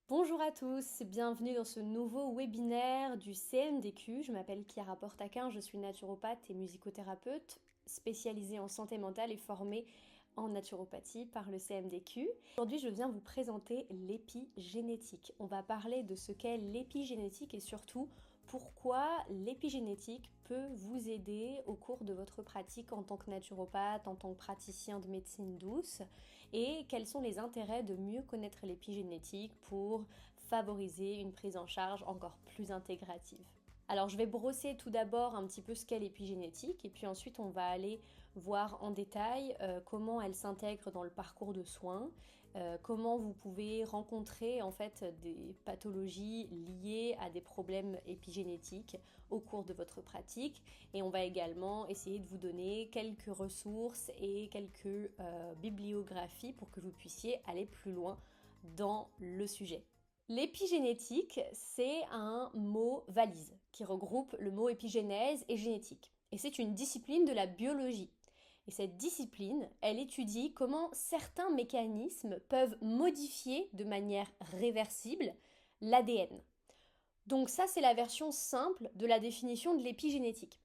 Bonjour à tous, bienvenue dans ce nouveau webinaire du CMDQ. Je m'appelle Chiara Portaquin, je suis naturopathe et musicothérapeute spécialisée en santé mentale et formée en naturopathie par le CMDQ. Aujourd'hui, je viens vous présenter l'épigénétique. On va parler de ce qu'est l'épigénétique et surtout pourquoi l'épigénétique peut vous aider au cours de votre pratique en tant que naturopathe, en tant que praticien de médecine douce, et quels sont les intérêts de mieux connaître l'épigénétique pour favoriser une prise en charge encore plus intégrative. Alors je vais brosser tout d'abord un petit peu ce qu'est l'épigénétique et puis ensuite on va aller voir en détail comment elle s'intègre dans le parcours de soins, comment vous pouvez rencontrer en fait des pathologies liées à des problèmes épigénétiques au cours de votre pratique, et on va également essayer de vous donner quelques ressources et quelques bibliographies pour que vous puissiez aller plus loin dans le sujet. L'épigénétique, c'est un mot valise qui regroupe le mot épigénèse et génétique. Et c'est une discipline de la biologie. Et cette discipline, elle étudie comment certains mécanismes peuvent modifier de manière réversible l'ADN. Donc ça, c'est la version simple de la définition de l'épigénétique.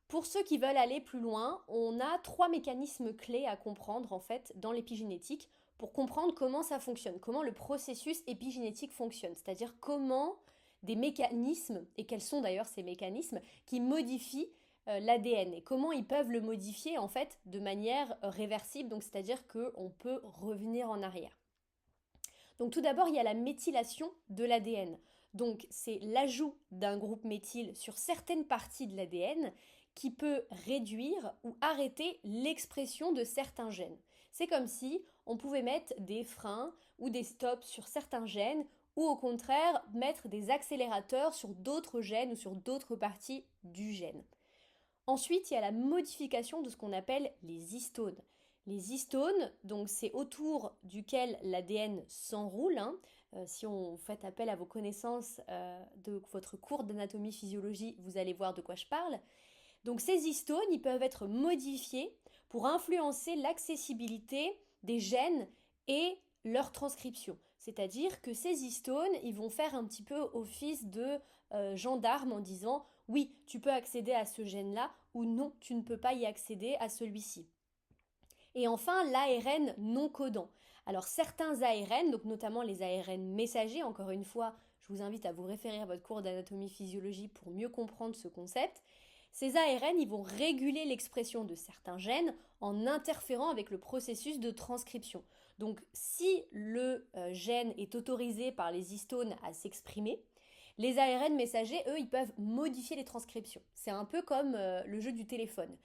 Pour ceux qui veulent aller plus loin, on a trois mécanismes clés à comprendre en fait dans l'épigénétique pour comprendre comment ça fonctionne, comment le processus épigénétique fonctionne, c'est-à-dire comment des mécanismes, et quels sont d'ailleurs ces mécanismes, qui modifient l'ADN et comment ils peuvent le modifier en fait de manière réversible, donc c'est-à-dire qu'on peut revenir en arrière. Donc tout d'abord, il y a la méthylation de l'ADN. Donc c'est l'ajout d'un groupe méthyle sur certaines parties de l'ADN qui peut réduire ou arrêter l'expression de certains gènes. C'est comme si on pouvait mettre des freins ou des stops sur certains gènes ou au contraire mettre des accélérateurs sur d'autres gènes ou sur d'autres parties du gène. Ensuite, il y a la modification de ce qu'on appelle les histones. Les histones, donc c'est autour duquel l'ADN s'enroule. Si on fait appel à vos connaissances de votre cours d'anatomie-physiologie, vous allez voir de quoi je parle. Donc ces histones, ils peuvent être modifiés pour influencer l'accessibilité des gènes et leur transcription. C'est-à-dire que ces histones, ils vont faire un petit peu office de gendarme en disant oui, tu peux accéder à ce gène-là ou non, tu ne peux pas y accéder à celui-ci. Et enfin, l'ARN non codant. Alors certains ARN, donc notamment les ARN messagers, encore une fois, je vous invite à vous référer à votre cours d'anatomie-physiologie pour mieux comprendre ce concept. Ces ARN, ils vont réguler l'expression de certains gènes en interférant avec le processus de transcription. Donc si le gène est autorisé par les histones à s'exprimer, les ARN messagers, eux, ils peuvent modifier les transcriptions. C'est un peu comme le jeu du téléphone.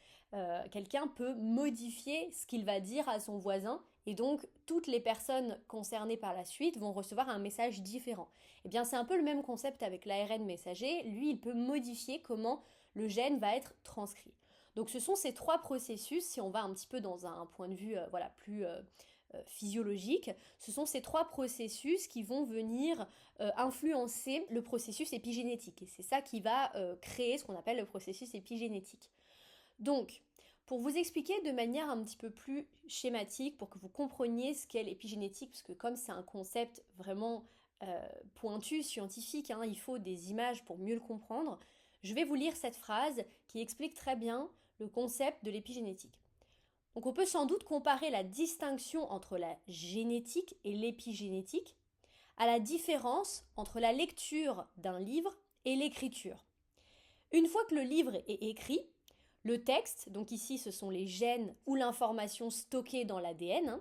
Quelqu'un peut modifier ce qu'il va dire à son voisin et donc toutes les personnes concernées par la suite vont recevoir un message différent. Eh bien, c'est un peu le même concept avec l'ARN messager. Lui, il peut modifier comment le gène va être transcrit. Donc ce sont ces trois processus, si on va un petit peu dans un point de vue plus physiologique, ce sont ces trois processus qui vont venir influencer le processus épigénétique. Et c'est ça qui va créer ce qu'on appelle le processus épigénétique. Donc, pour vous expliquer de manière un petit peu plus schématique, pour que vous compreniez ce qu'est l'épigénétique, parce que comme c'est un concept vraiment pointu, scientifique, il faut des images pour mieux le comprendre, je vais vous lire cette phrase qui explique très bien le concept de l'épigénétique. Donc on peut sans doute comparer la distinction entre la génétique et l'épigénétique à la différence entre la lecture d'un livre et l'écriture. Une fois que le livre est écrit, le texte, donc ici ce sont les gènes ou l'information stockée dans l'ADN,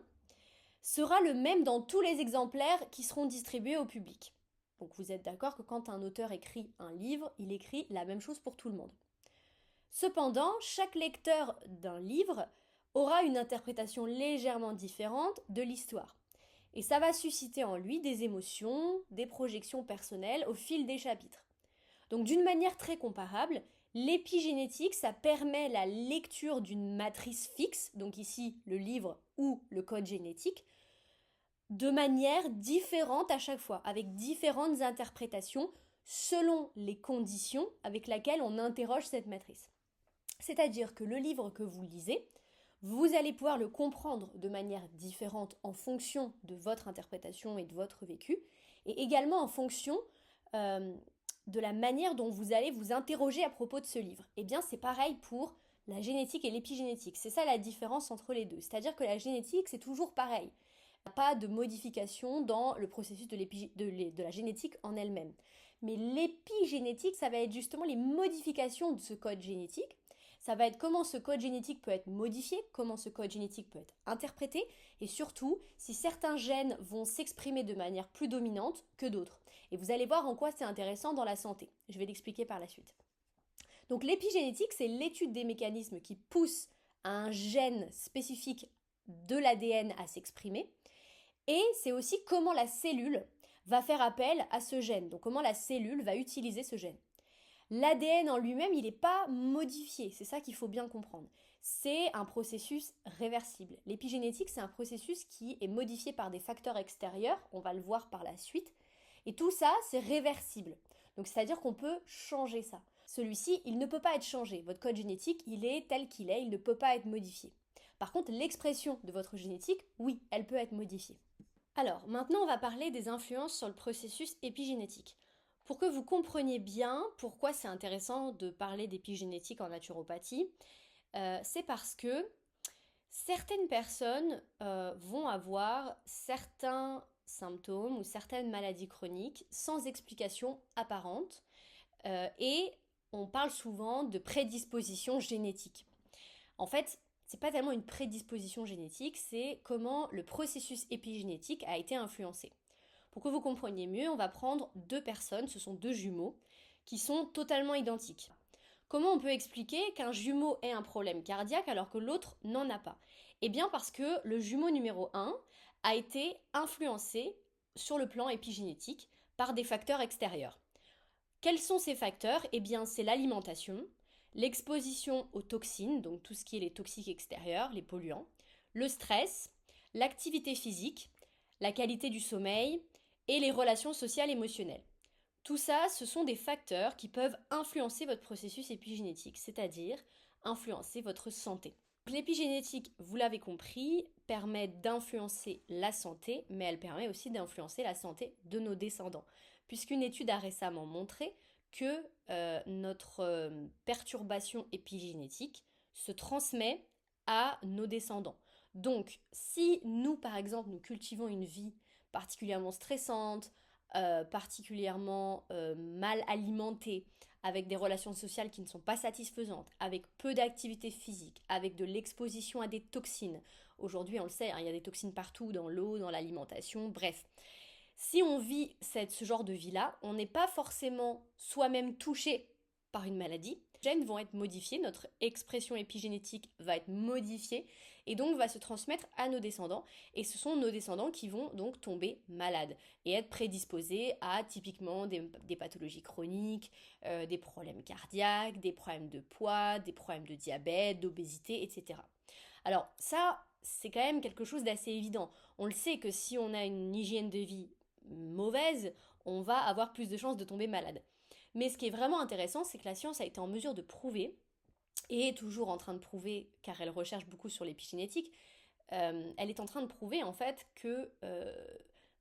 sera le même dans tous les exemplaires qui seront distribués au public. Donc vous êtes d'accord que quand un auteur écrit un livre, il écrit la même chose pour tout le monde. Cependant, chaque lecteur d'un livre aura une interprétation légèrement différente de l'histoire. Et ça va susciter en lui des émotions, des projections personnelles au fil des chapitres. Donc d'une manière très comparable, l'épigénétique, ça permet la lecture d'une matrice fixe, donc ici le livre ou le code génétique, de manière différente à chaque fois, avec différentes interprétations selon les conditions avec lesquelles on interroge cette matrice. C'est-à-dire que le livre que vous lisez, vous allez pouvoir le comprendre de manière différente en fonction de votre interprétation et de votre vécu. et également en fonction de la manière dont vous allez vous interroger à propos de ce livre. Eh bien, c'est pareil pour la génétique et l'épigénétique. C'est ça la différence entre les deux. C'est-à-dire que la génétique, c'est toujours pareil. Il n'y a pas de modification dans le processus de la génétique en elle-même. Mais l'épigénétique, ça va être justement les modifications de ce code génétique. Ça va être comment ce code génétique peut être modifié, comment ce code génétique peut être interprété, et surtout si certains gènes vont s'exprimer de manière plus dominante que d'autres. Et vous allez voir en quoi c'est intéressant dans la santé. Je vais l'expliquer par la suite. Donc l'épigénétique, c'est l'étude des mécanismes qui poussent un gène spécifique de l'ADN à s'exprimer. Et c'est aussi comment la cellule va faire appel à ce gène. Donc comment la cellule va utiliser ce gène. L'ADN en lui-même, il n'est pas modifié. C'est ça qu'il faut bien comprendre. C'est un processus réversible. L'épigénétique, c'est un processus qui est modifié par des facteurs extérieurs. On va le voir par la suite. Et tout ça, c'est réversible. Donc c'est-à-dire qu'on peut changer ça. Celui-ci, il ne peut pas être changé. Votre code génétique, il est tel qu'il est, il ne peut pas être modifié. Par contre, l'expression de votre génétique, oui, elle peut être modifiée. Alors, maintenant, on va parler des influences sur le processus épigénétique. Pour que vous compreniez bien pourquoi c'est intéressant de parler d'épigénétique en naturopathie, c'est parce que certaines personnes vont avoir certains symptômes ou certaines maladies chroniques sans explication apparente et on parle souvent de prédisposition génétique. En fait, c'est pas tellement une prédisposition génétique, c'est comment le processus épigénétique a été influencé. Pour que vous compreniez mieux, on va prendre deux personnes, ce sont deux jumeaux, qui sont totalement identiques. Comment on peut expliquer qu'un jumeau ait un problème cardiaque alors que l'autre n'en a pas? Eh bien parce que le jumeau numéro 1 a été influencé sur le plan épigénétique par des facteurs extérieurs. Quels sont ces facteurs? Eh bien c'est l'alimentation, l'exposition aux toxines, donc tout ce qui est les toxiques extérieurs, les polluants, le stress, l'activité physique, la qualité du sommeil et les relations sociales et émotionnelles. Tout ça, ce sont des facteurs qui peuvent influencer votre processus épigénétique, c'est-à-dire influencer votre santé. L'épigénétique, vous l'avez compris, permet d'influencer la santé, mais elle permet aussi d'influencer la santé de nos descendants, puisqu'une étude a récemment montré que notre perturbation épigénétique se transmet à nos descendants. Donc, si nous, par exemple, nous cultivons une vie particulièrement stressante, particulièrement mal alimentée, avec des relations sociales qui ne sont pas satisfaisantes, avec peu d'activité physique, avec de l'exposition à des toxines. Aujourd'hui, on le sait, hein, il y a des toxines partout, dans l'eau, dans l'alimentation, bref. Si on vit ce genre de vie-là, on n'est pas forcément soi-même touché par une maladie. Les gènes vont être modifiés, notre expression épigénétique va être modifiée et donc va se transmettre à nos descendants. Et ce sont nos descendants qui vont donc tomber malades et être prédisposés à typiquement des pathologies chroniques, des problèmes cardiaques, des problèmes de poids, des problèmes de diabète, d'obésité, etc. Alors ça, c'est quand même quelque chose d'assez évident. On le sait que si on a une hygiène de vie mauvaise, on va avoir plus de chances de tomber malade. Mais ce qui est vraiment intéressant, c'est que la science a été en mesure de prouver, et est toujours en train de prouver, car elle recherche beaucoup sur l'épigénétique, elle est en train de prouver en fait que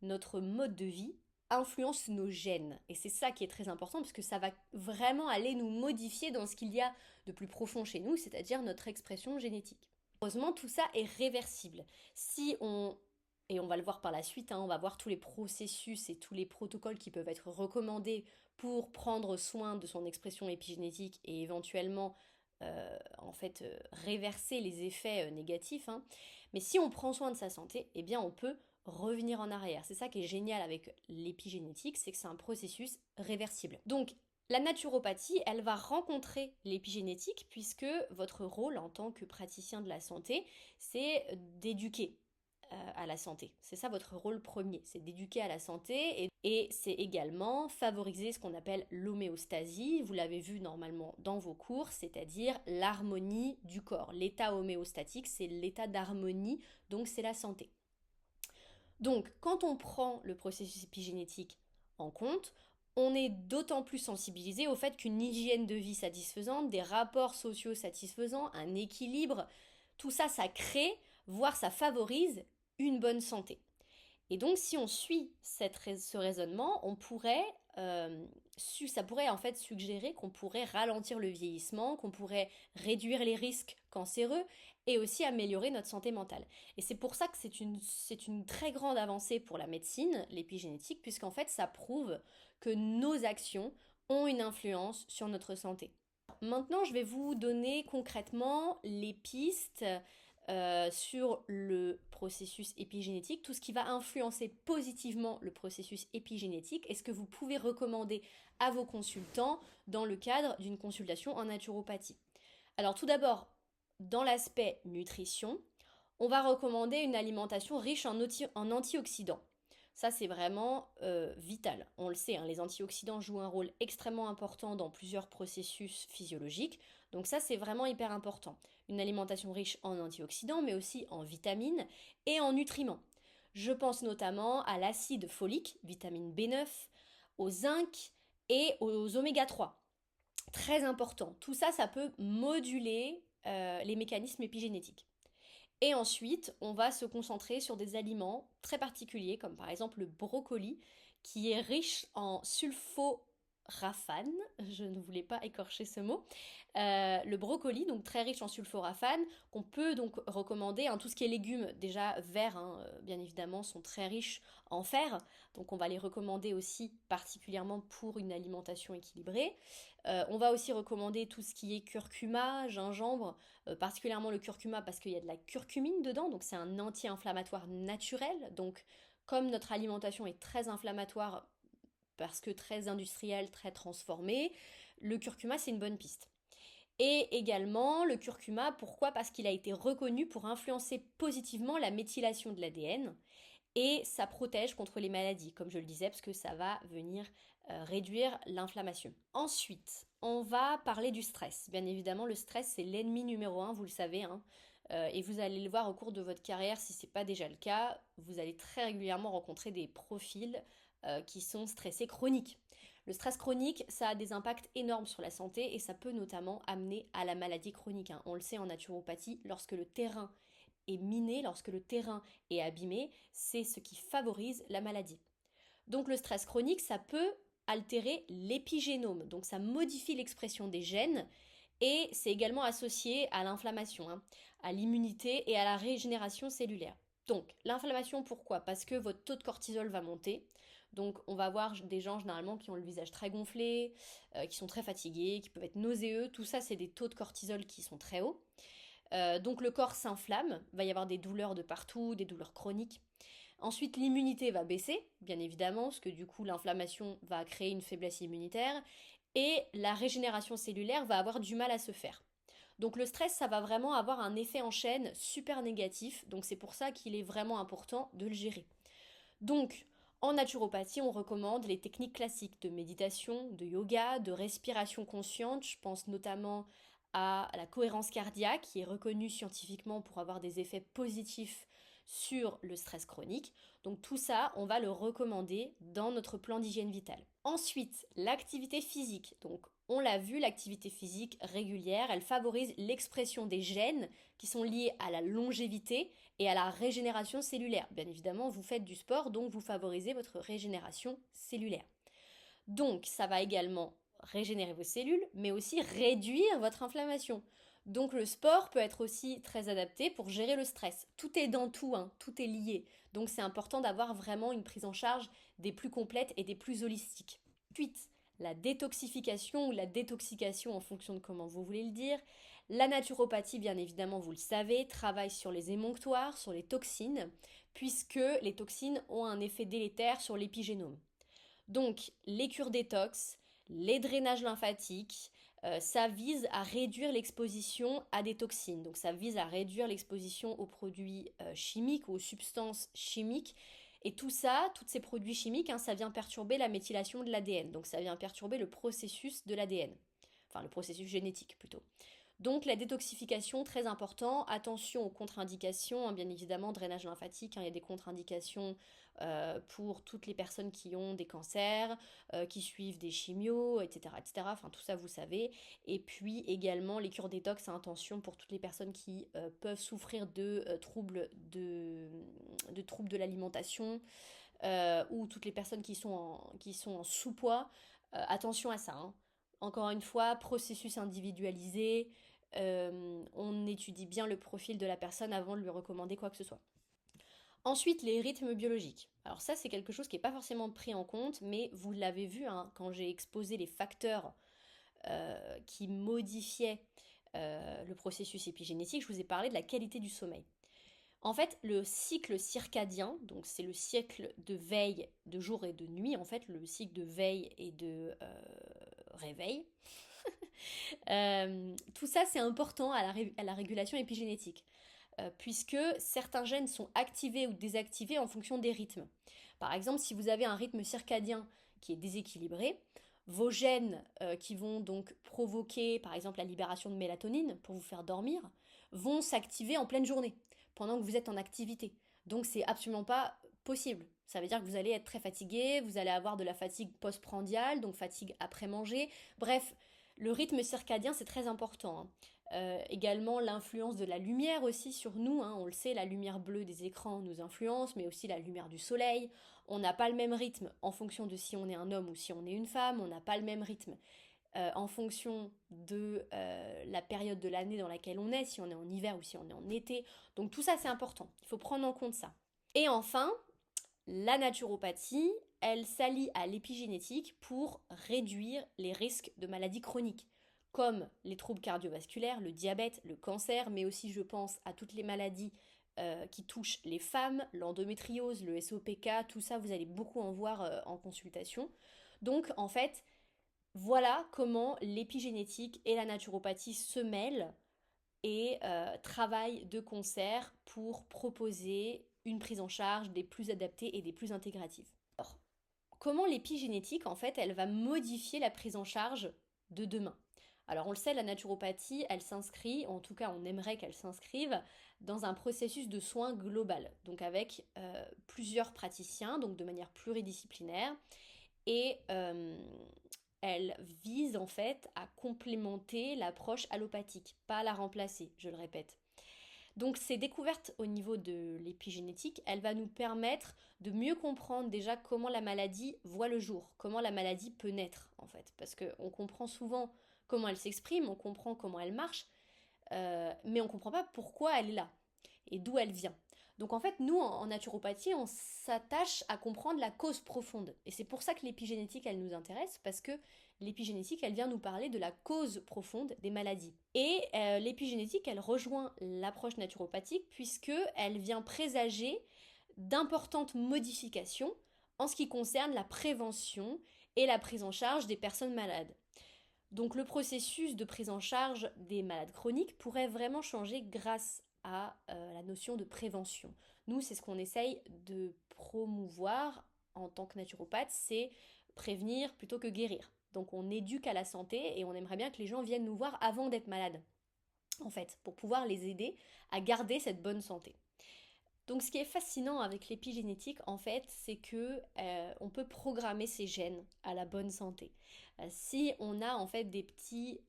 notre mode de vie influence nos gènes. Et c'est ça qui est très important, parce que ça va vraiment aller nous modifier dans ce qu'il y a de plus profond chez nous, c'est-à-dire notre expression génétique. Heureusement, tout ça est réversible. Et on va le voir par la suite, hein, on va voir tous les processus et tous les protocoles qui peuvent être recommandés pour prendre soin de son expression épigénétique et éventuellement réverser les effets négatifs. Hein. Mais si on prend soin de sa santé, eh bien on peut revenir en arrière. C'est ça qui est génial avec l'épigénétique, c'est que c'est un processus réversible. Donc la naturopathie, elle va rencontrer l'épigénétique puisque votre rôle en tant que praticien de la santé, c'est d'éduquer à la santé. C'est ça votre rôle premier, c'est d'éduquer à la santé et c'est également favoriser ce qu'on appelle l'homéostasie. Vous l'avez vu normalement dans vos cours, c'est-à-dire l'harmonie du corps. L'état homéostatique, c'est l'état d'harmonie, donc c'est la santé. Donc quand on prend le processus épigénétique en compte, on est d'autant plus sensibilisé au fait qu'une hygiène de vie satisfaisante, des rapports sociaux satisfaisants, un équilibre, tout ça, ça crée, voire ça favorise une bonne santé. Et donc, si on suit ce raisonnement, ça pourrait en fait suggérer qu'on pourrait ralentir le vieillissement, qu'on pourrait réduire les risques cancéreux et aussi améliorer notre santé mentale. Et c'est pour ça que c'est une très grande avancée pour la médecine, l'épigénétique, puisqu'en fait, ça prouve que nos actions ont une influence sur notre santé. Maintenant, je vais vous donner concrètement les pistes sur le processus épigénétique, tout ce qui va influencer positivement le processus épigénétique et ce que vous pouvez recommander à vos consultants dans le cadre d'une consultation en naturopathie. Alors tout d'abord, dans l'aspect nutrition, on va recommander une alimentation riche en antioxydants. Ça, c'est vraiment vital. On le sait, hein, les antioxydants jouent un rôle extrêmement important dans plusieurs processus physiologiques. Donc ça, c'est vraiment hyper important. Une alimentation riche en antioxydants, mais aussi en vitamines et en nutriments. Je pense notamment à l'acide folique, vitamine B9, au zinc et aux oméga 3. Très important. Tout ça, ça peut moduler les mécanismes épigénétiques. Et ensuite, on va se concentrer sur des aliments très particuliers, comme par exemple le brocoli, qui est riche en sulforaphane. Je ne voulais pas écorcher ce mot. Le brocoli, donc très riche en sulforaphane, qu'on peut donc recommander. Hein, tout ce qui est légumes, déjà verts, hein, bien évidemment, sont très riches en fer. Donc on va les recommander aussi particulièrement pour une alimentation équilibrée. On va aussi recommander tout ce qui est curcuma, gingembre, particulièrement le curcuma parce qu'il y a de la curcumine dedans, donc c'est un anti-inflammatoire naturel. Donc comme notre alimentation est très inflammatoire parce que très industrielle, très transformée, le curcuma c'est une bonne piste. Et également le curcuma, pourquoi? Parce qu'il a été reconnu pour influencer positivement la méthylation de l'ADN et ça protège contre les maladies, comme je le disais, parce que ça va venir réduire l'inflammation. Ensuite, on va parler du stress. Bien évidemment, le stress, c'est l'ennemi numéro un, vous le savez, hein. Et vous allez le voir au cours de votre carrière, si ce n'est pas déjà le cas, vous allez très régulièrement rencontrer des profils qui sont stressés chroniques. Le stress chronique, ça a des impacts énormes sur la santé et ça peut notamment amener à la maladie chronique, hein. On le sait en naturopathie, lorsque le terrain est miné, lorsque le terrain est abîmé, c'est ce qui favorise la maladie. Donc le stress chronique, ça peut altérer l'épigénome, donc ça modifie l'expression des gènes et c'est également associé à l'inflammation, hein, à l'immunité et à la régénération cellulaire. Donc l'inflammation, pourquoi? Parce que votre taux de cortisol va monter. Donc on va voir des gens généralement qui ont le visage très gonflé, qui sont très fatigués, qui peuvent être nauséeux. Tout ça, c'est des taux de cortisol qui sont très hauts. Donc le corps s'inflamme, va y avoir des douleurs de partout, des douleurs chroniques. Ensuite, l'immunité va baisser, bien évidemment, parce que du coup, l'inflammation va créer une faiblesse immunitaire et la régénération cellulaire va avoir du mal à se faire. Donc le stress, ça va vraiment avoir un effet en chaîne super négatif, donc c'est pour ça qu'il est vraiment important de le gérer. Donc, en naturopathie, on recommande les techniques classiques de méditation, de yoga, de respiration consciente. Je pense notamment à la cohérence cardiaque, qui est reconnue scientifiquement pour avoir des effets positifs sur le stress chronique. Donc tout ça, on va le recommander dans notre plan d'hygiène vitale. Ensuite, l'activité physique. Donc on l'a vu, l'activité physique régulière, elle favorise l'expression des gènes qui sont liés à la longévité et à la régénération cellulaire. Bien évidemment, vous faites du sport, donc vous favorisez votre régénération cellulaire. Donc ça va également régénérer vos cellules, mais aussi réduire votre inflammation. Donc le sport peut être aussi très adapté pour gérer le stress. Tout est dans tout, hein, tout est lié. Donc c'est important d'avoir vraiment une prise en charge des plus complètes et des plus holistiques. Ensuite, la détoxification ou la détoxication en fonction de comment vous voulez le dire. La naturopathie, bien évidemment, vous le savez, travaille sur les émonctoires, sur les toxines, puisque les toxines ont un effet délétère sur l'épigénome. Donc, les cures détox, les drainages lymphatiques, ça vise à réduire l'exposition à des toxines. Donc, ça vise à réduire l'exposition aux produits chimiques ou aux substances chimiques. Et tout ça, tous ces produits chimiques, hein, ça vient perturber la méthylation de l'ADN. Donc, ça vient perturber le processus de l'ADN. Enfin, le processus génétique plutôt. Donc la détoxification, très important. Attention aux contre-indications, hein, bien évidemment, drainage lymphatique, hein, il y a des contre-indications pour toutes les personnes qui ont des cancers, qui suivent des chimios, etc., etc. Enfin, tout ça, vous savez. Et puis également les cures détox à intention pour toutes les personnes qui peuvent souffrir de troubles de l'alimentation, ou toutes les personnes qui sont en sous-poids. Attention à ça, hein. Encore une fois, processus individualisé. On étudie bien le profil de la personne avant de lui recommander quoi que ce soit. Ensuite, les rythmes biologiques. Alors ça, c'est quelque chose qui n'est pas forcément pris en compte, mais vous l'avez vu, hein, quand j'ai exposé les facteurs qui modifiaient le processus épigénétique, je vous ai parlé de la qualité du sommeil. En fait, le cycle circadien, donc c'est le cycle de veille, de jour et de nuit, en fait, le cycle de veille et de réveil, tout ça c'est important à la régulation épigénétique, puisque certains gènes sont activés ou désactivés en fonction des rythmes. Par exemple, si vous avez un rythme circadien qui est déséquilibré, vos gènes qui vont donc provoquer par exemple la libération de mélatonine pour vous faire dormir vont s'activer en pleine journée pendant que vous êtes en activité. Donc c'est absolument pas possible. Ça veut dire que vous allez être très fatigué, vous allez avoir de la fatigue postprandiale, donc fatigue après manger. Bref, le rythme circadien c'est très important, hein. Également l'influence de la lumière aussi sur nous, hein. On le sait, la lumière bleue des écrans nous influence, mais aussi la lumière du soleil. On n'a pas le même rythme en fonction de si on est un homme ou si on est une femme, on n'a pas le même rythme en fonction de la période de l'année dans laquelle on est, si on est en hiver ou si on est en été. Donc tout ça c'est important, il faut prendre en compte ça. Et enfin, la naturopathie, elle s'allie à l'épigénétique pour réduire les risques de maladies chroniques, comme les troubles cardiovasculaires, le diabète, le cancer, mais aussi je pense à toutes les maladies qui touchent les femmes, l'endométriose, le SOPK, tout ça vous allez beaucoup en voir en consultation. Donc en fait, voilà comment l'épigénétique et la naturopathie se mêlent et travaillent de concert pour proposer une prise en charge des plus adaptées et des plus intégratives. Alors, comment l'épigénétique, en fait, elle va modifier la prise en charge de demain? Alors on le sait, la naturopathie, elle s'inscrit, en tout cas on aimerait qu'elle s'inscrive, dans un processus de soins global, donc avec plusieurs praticiens, donc de manière pluridisciplinaire, et elle vise en fait à complémenter l'approche allopathique, pas à la remplacer, je le répète. Donc ces découvertes au niveau de l'épigénétique, elle va nous permettre de mieux comprendre déjà comment la maladie voit le jour, comment la maladie peut naître en fait, parce qu'on comprend souvent comment elle s'exprime, on comprend comment elle marche, mais on ne comprend pas pourquoi elle est là et d'où elle vient. Donc en fait, nous, en naturopathie, on s'attache à comprendre la cause profonde. Et c'est pour ça que l'épigénétique, elle nous intéresse, parce que l'épigénétique, elle vient nous parler de la cause profonde des maladies. Et l'épigénétique, elle rejoint l'approche naturopathique, puisqu'elle vient présager d'importantes modifications en ce qui concerne la prévention et la prise en charge des personnes malades. Donc le processus de prise en charge des malades chroniques pourrait vraiment changer grâce à la notion de prévention. Nous, c'est ce qu'on essaye de promouvoir en tant que naturopathe, c'est prévenir plutôt que guérir. Donc on éduque à la santé et on aimerait bien que les gens viennent nous voir avant d'être malades, en fait, pour pouvoir les aider à garder cette bonne santé. Donc ce qui est fascinant avec l'épigénétique, en fait, c'est que on peut programmer ses gènes à la bonne santé. Si on a en fait des petits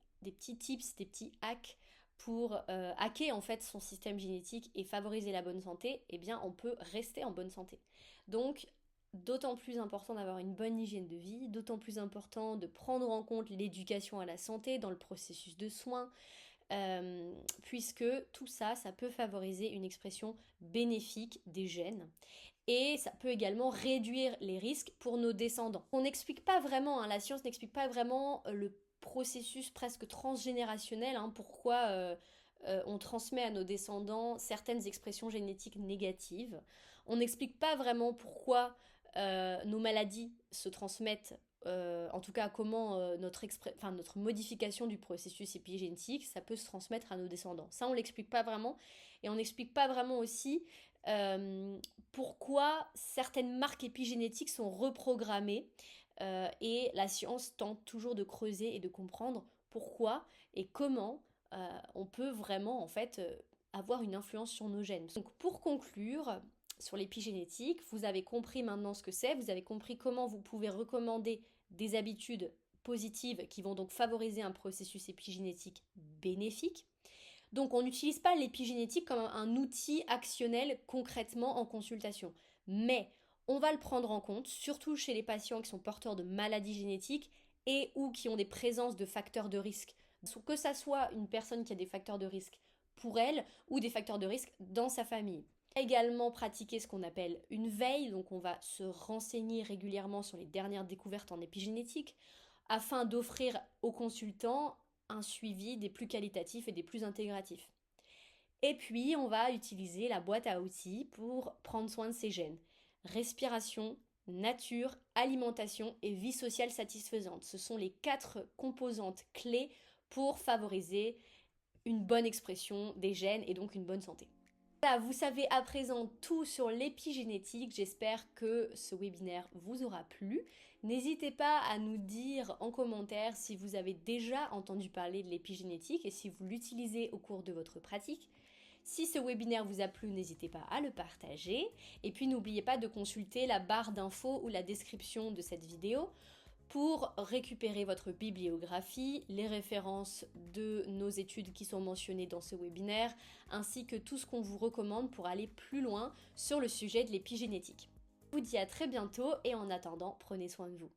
tips, des petits hacks pour hacker en fait son système génétique et favoriser la bonne santé, eh bien on peut rester en bonne santé. Donc d'autant plus important d'avoir une bonne hygiène de vie, d'autant plus important de prendre en compte l'éducation à la santé dans le processus de soins, puisque tout ça, ça peut favoriser une expression bénéfique des gènes. Et ça peut également réduire les risques pour nos descendants. On n'explique pas vraiment, hein, la science n'explique pas vraiment le processus presque transgénérationnel, hein, pourquoi on transmet à nos descendants certaines expressions génétiques négatives. On n'explique pas vraiment pourquoi nos maladies se transmettent, en tout cas comment notre modification du processus épigénétique, ça peut se transmettre à nos descendants. Ça, on l'explique pas vraiment. Et on n'explique pas vraiment aussi pourquoi certaines marques épigénétiques sont reprogrammées. Et la science tente toujours de creuser et de comprendre pourquoi et comment on peut vraiment en fait avoir une influence sur nos gènes. Donc pour conclure, sur l'épigénétique, vous avez compris maintenant ce que c'est, vous avez compris comment vous pouvez recommander des habitudes positives qui vont donc favoriser un processus épigénétique bénéfique. Donc on n'utilise pas l'épigénétique comme un outil actionnel concrètement en consultation, mais on va le prendre en compte, surtout chez les patients qui sont porteurs de maladies génétiques et ou qui ont des présences de facteurs de risque. Que ça soit une personne qui a des facteurs de risque pour elle ou des facteurs de risque dans sa famille. Également pratiquer ce qu'on appelle une veille, donc on va se renseigner régulièrement sur les dernières découvertes en épigénétique afin d'offrir aux consultants un suivi des plus qualitatifs et des plus intégratifs. Et puis on va utiliser la boîte à outils pour prendre soin de ses gènes. Respiration, nature, alimentation et vie sociale satisfaisante. Ce sont les 4 composantes clés pour favoriser une bonne expression des gènes et donc une bonne santé. Voilà, vous savez à présent tout sur l'épigénétique. J'espère que ce webinaire vous aura plu. N'hésitez pas à nous dire en commentaire si vous avez déjà entendu parler de l'épigénétique et si vous l'utilisez au cours de votre pratique. Si ce webinaire vous a plu, n'hésitez pas à le partager. Et puis n'oubliez pas de consulter la barre d'infos ou la description de cette vidéo pour récupérer votre bibliographie, les références de nos études qui sont mentionnées dans ce webinaire, ainsi que tout ce qu'on vous recommande pour aller plus loin sur le sujet de l'épigénétique. Je vous dis à très bientôt et en attendant, prenez soin de vous.